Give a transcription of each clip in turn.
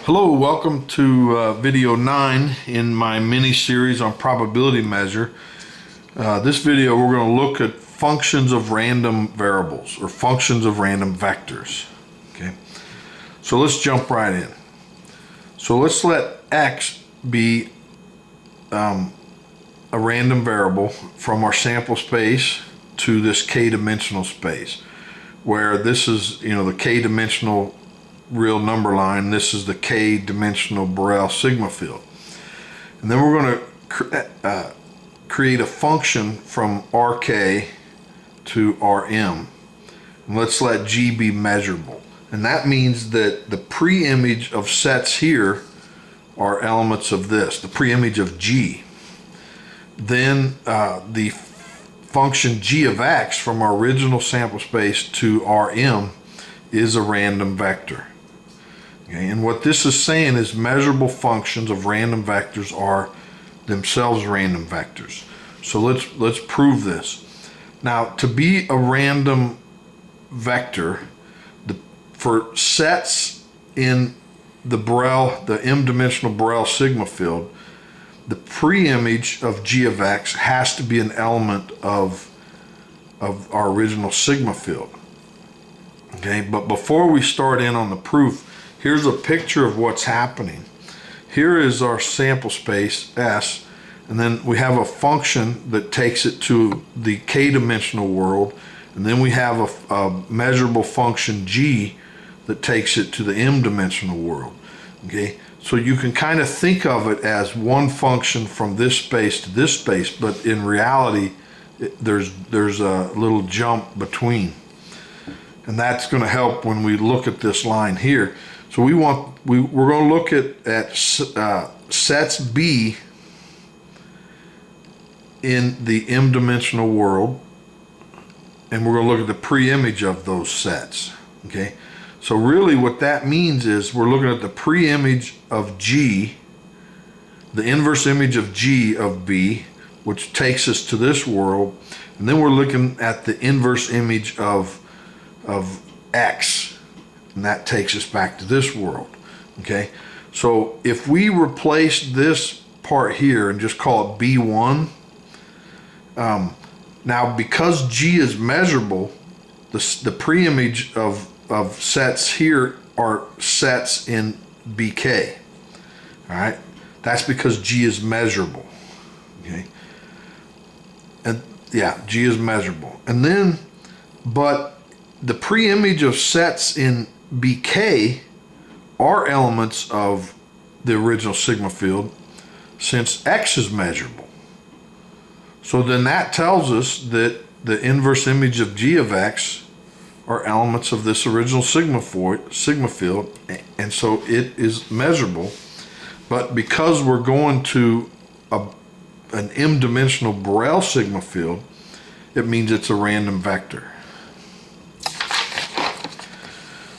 Hello, welcome to video 9 in my mini-series on probability measure. This video we're going to look at functions of random variables or functions of random vectors. Okay, so let's jump right in. So let's let x be a random variable from our sample space to this k-dimensional space, where this is, the k-dimensional real number line. This is the k-dimensional Borel sigma field. And then we're going to create a function from Rk to Rm. And let's let G be measurable. And that means that the preimage of sets here are elements of this, the preimage of G. Then the function g of x from our original sample space to Rm is a random vector. Okay, and what this is saying is measurable functions of random vectors are themselves random vectors. So let's prove this. Now, to be a random vector, for sets in the m-dimensional Borel sigma field, the preimage of g of x has to be an element of our original sigma field. Okay, but before we start in on the proof, here's a picture of what's happening. Here is our sample space S, and then we have a function that takes it to the k-dimensional world, and then we have a measurable function G that takes it to the m-dimensional world. Okay, so you can kind of think of it as one function from this space to this space, but in reality, there's a little jump between. And that's going to help when we look at this line here. So we're going to look at sets B in the m-dimensional world, and we're going to look at the preimage of those sets. Okay, so really what that means is we're looking at the preimage of G, the inverse image of G of B, which takes us to this world, and then we're looking at the inverse image of X, and that takes us back to this world. Okay, so if we replace this part here and just call it B1, now because G is measurable, the preimage of sets here are sets in BK. All right, that's because G is measurable. Okay, and yeah, G is measurable. And then, but the preimage of sets in BK are elements of the original sigma field since X is measurable. So then that tells us that the inverse image of G of X are elements of this original sigma field, and so it is measurable. But because we're going to an m-dimensional Borel sigma field, it means it's a random vector.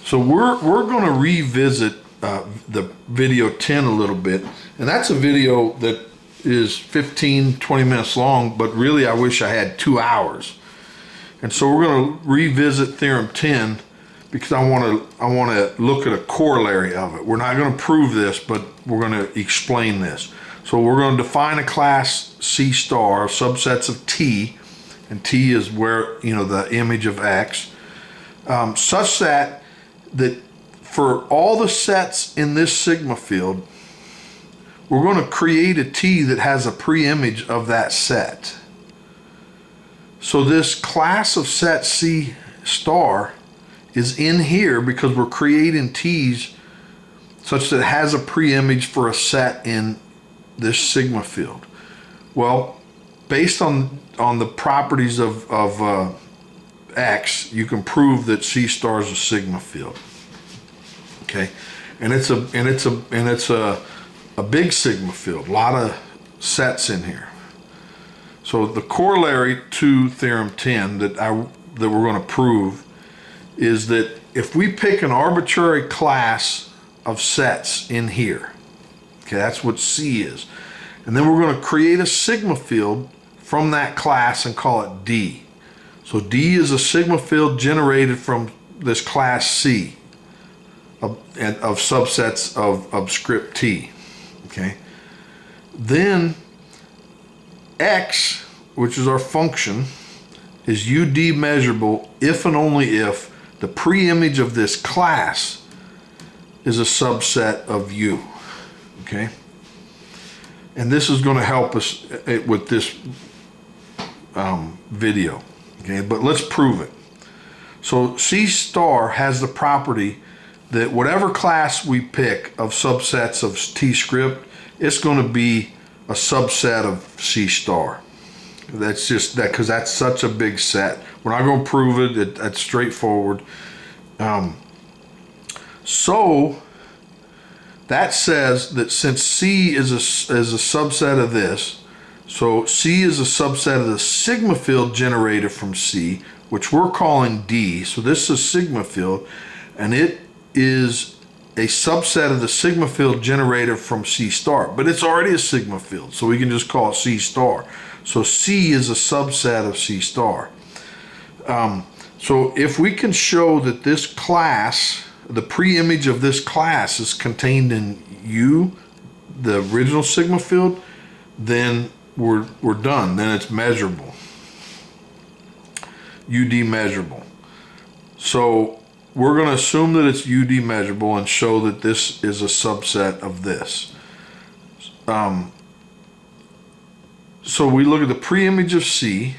So we're going to revisit the video 10 a little bit, and that's a video that is 15-20 minutes long, but really I wish I had 2 hours. And so we're going to revisit Theorem 10 because I want to look at a corollary of it. We're not going to prove this, but we're going to explain this. So we're going to define a class C star of subsets of T, and T is where, the image of X, such that for all the sets in this sigma field, we're going to create a T that has a preimage of that set. So this class of set C star is in here because we're creating T's such that it has a preimage for a set in this sigma field. Well, based on the properties of X, you can prove that C star is a sigma field. Okay, and it's a big sigma field, a lot of sets in here. So the corollary to Theorem 10 that we're going to prove is that if we pick an arbitrary class of sets in here, okay, that's what C is, and then we're going to create a sigma field from that class and call it D. So D is a sigma field generated from this class C of subsets of script t. Okay. Then x, which is our function, is UD measurable if and only if the preimage of this class is a subset of U. Okay. And this is going to help us with this video. Okay, but let's prove it. So C star has the property that whatever class we pick of subsets of T script, it's going to be a subset of C star. That's just that, because that's such a big set. We're not going to prove it. That's straightforward. So that says that since C is a subset of this, so C is a subset of the sigma field generated from C, which we're calling D. So this is a sigma field, and it is a subset of the sigma field generated from C star, but it's already a sigma field, so we can just call it C star. So C is a subset of C star. So if we can show that this class, the preimage of this class, is contained in U, the original sigma field, then we're done. Then it's measurable. UD measurable. So we're going to assume that it's UD measurable and show that this is a subset of this. So we look at the preimage of C.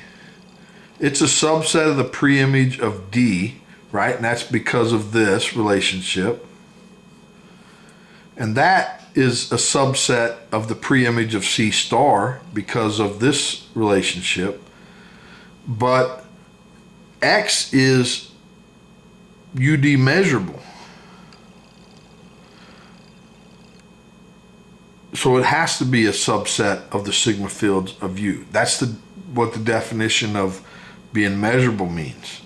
It's a subset of the preimage of D, right? And that's because of this relationship. And that is a subset of the preimage of C star because of this relationship. But X is UD measurable. So it has to be a subset of the sigma fields of U. That's what the definition of being measurable means.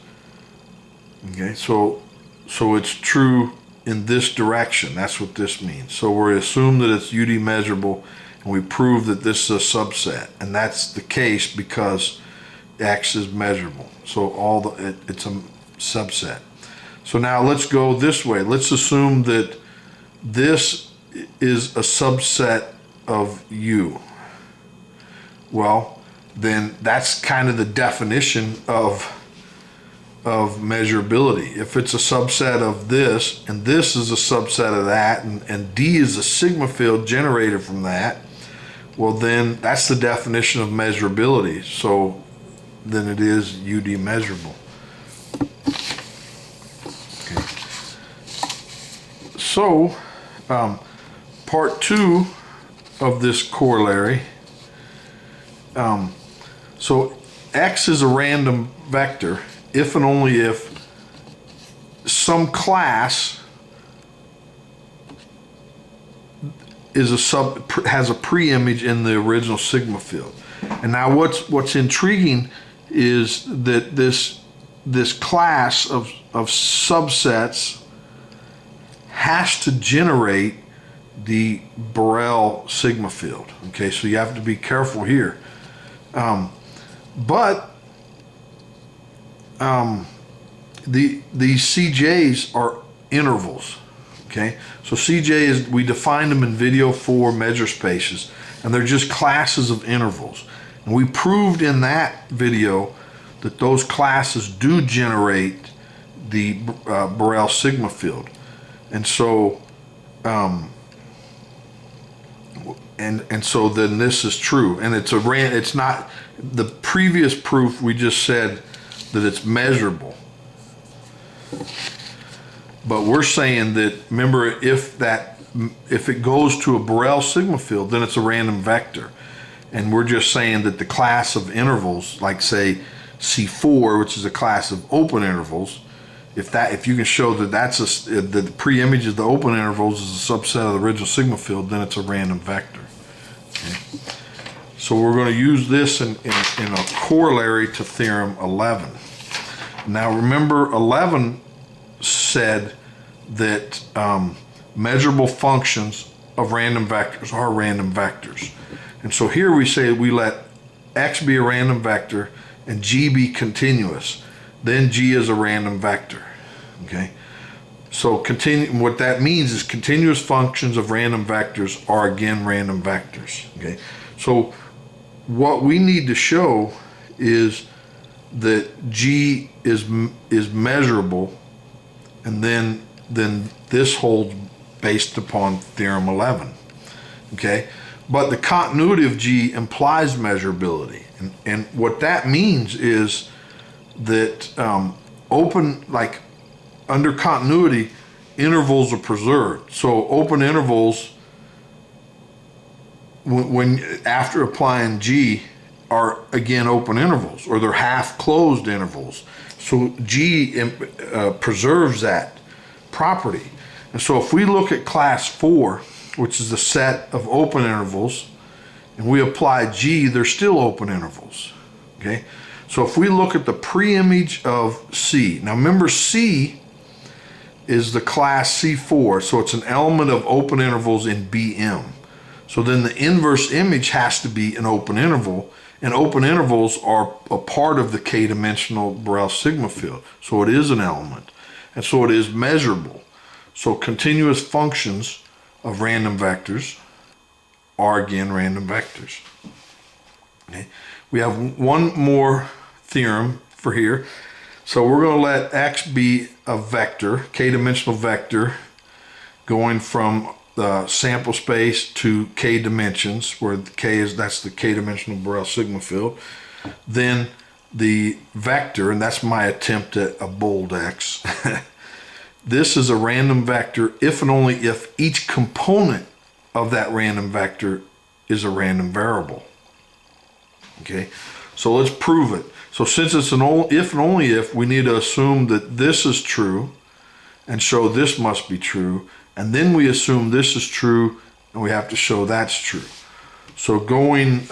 Okay, so it's true in this direction. That's what this means. So we assume that it's UD measurable, and we prove that this is a subset, and that's the case because X is measurable. So it's a subset. So now let's go this way. Let's assume that this is a subset of U. Well, then that's kind of the definition of measurability. If it's a subset of this, and this is a subset of that, and D is a sigma field generated from that, well then that's the definition of measurability. So then it is UD measurable. Okay. So part 2 of this corollary, so X is a random vector if and only if some class has a preimage in the original sigma field. And now what's intriguing is that this class of subsets has to generate the Borel sigma field. Okay, so you have to be careful here. But these CJs are intervals. Okay, so CJ is, we define them in video 4 measure spaces, and they're just classes of intervals. And we proved in that video that those classes do generate the Borel sigma field. And so and so then this is true, and it's not the previous proof. We just said that it's measurable, but we're saying that, remember, if it goes to a Borel sigma field, then it's a random vector, and we're just saying that the class of intervals, like say C4, which is a class of open intervals, if you can show that the preimage of the open intervals is a subset of the original sigma field, then it's a random vector. Okay. So we're going to use this in a corollary to theorem 11. Now remember, 11 said that measurable functions of random vectors are random vectors. And so here we say we let X be a random vector and G be continuous. Then G is a random vector. Okay. So what that means is continuous functions of random vectors are again random vectors. Okay. So what we need to show is that G is measurable, and then this holds based upon theorem 11. Okay, but the continuity of G implies measurability, and what that means is that under continuity, intervals are preserved. So open intervals, when after applying G, are again open intervals, or they're half closed intervals. So G preserves that property. And so if we look at class 4, which is the set of open intervals, and we apply G, they're still open intervals. Okay, so if we look at the preimage of C, now remember C is the class C4, so it's an element of open intervals in BM. So then the inverse image has to be an open interval, and open intervals are a part of the k-dimensional Borel sigma field. So it is an element, and so it is measurable. So continuous functions of random vectors are again random vectors. Okay. We have one more theorem for here. So we're going to let X be a vector, k-dimensional vector, going from the sample space to k dimensions, where the that's the k-dimensional Borel sigma field. Then the vector, and that's my attempt at a bold X. This is a random vector if and only if each component of that random vector is a random variable. Okay, so let's prove it. So since it's an if and only if, we need to assume that this is true and show this must be true, and then we assume this is true and we have to show that's true. So going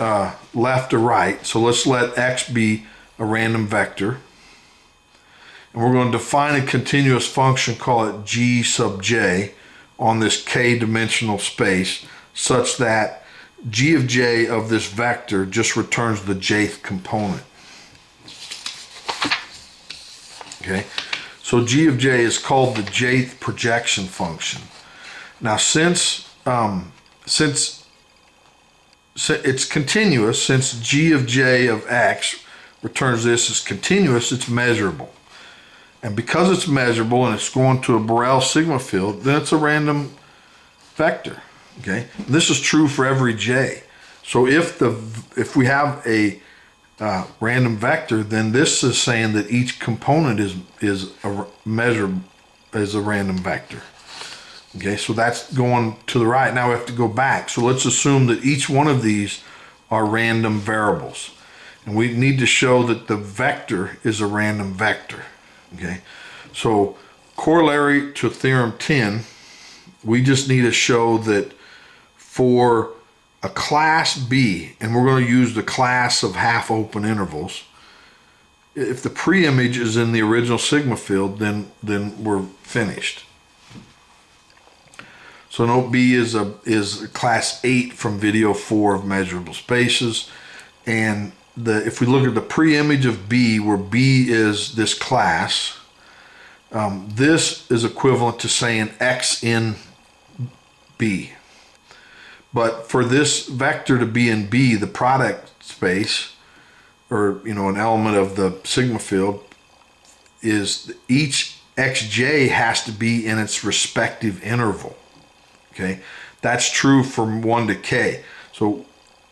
left to right, so let's let X be a random vector, and we're going to define a continuous function, call it G sub j, on this k-dimensional space, such that G of j of this vector just returns the jth component. Okay, so G of j is called the jth projection function. Now, since it's continuous, since G of j of x returns this as continuous, it's measurable. And because it's measurable and it's going to a Borel sigma field, then it's a random vector. Okay, and this is true for every j. So if we have a random vector, then this is saying that each component is a random vector. Okay, so that's going to the right. Now we have to go back. So let's assume that each one of these are random variables, and we need to show that the vector is a random vector. Okay, so corollary to theorem 10, we just need to show that for a class B, and we're going to use the class of half open intervals, if the preimage is in the original sigma field, then we're finished. So note B is a class 8 from video 4 of measurable spaces, and if we look at the preimage of B, where B is this class, this is equivalent to saying X in B. But for this vector to be in B, the product space, or an element of the sigma field, is each xj has to be in its respective interval. Okay, that's true from 1 to k. So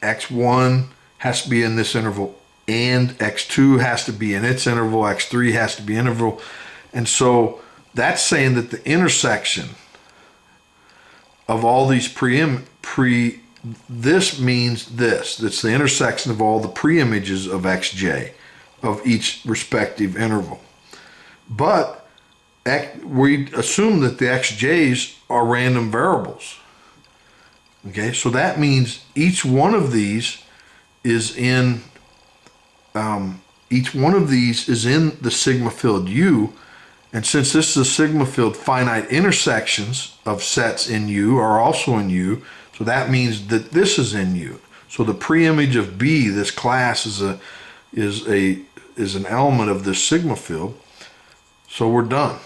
x1 has to be in this interval, and x2 has to be in its interval, x3 has to be interval. And so that's saying that the intersection of all these this means this. That's the intersection of all the preimages of xj of each respective interval. But we assume that the xj's are random variables. Okay, so that means each one of these is in the sigma field U. And since this is a sigma field, finite intersections of sets in U are also in U. So that means that this is in U. So the preimage of B, this class, is an element of this sigma field. So we're done.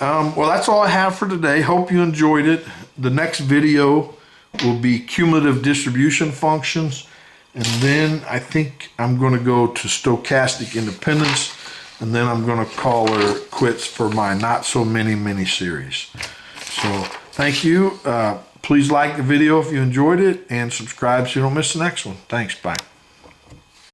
Well, that's all I have for today. Hope you enjoyed it. The next video will be cumulative distribution functions. And then I think I'm going to go to stochastic independence. And then I'm going to call her quits for my not so mini series. So thank you. Please like the video if you enjoyed it and subscribe so you don't miss the next one. Thanks. Bye.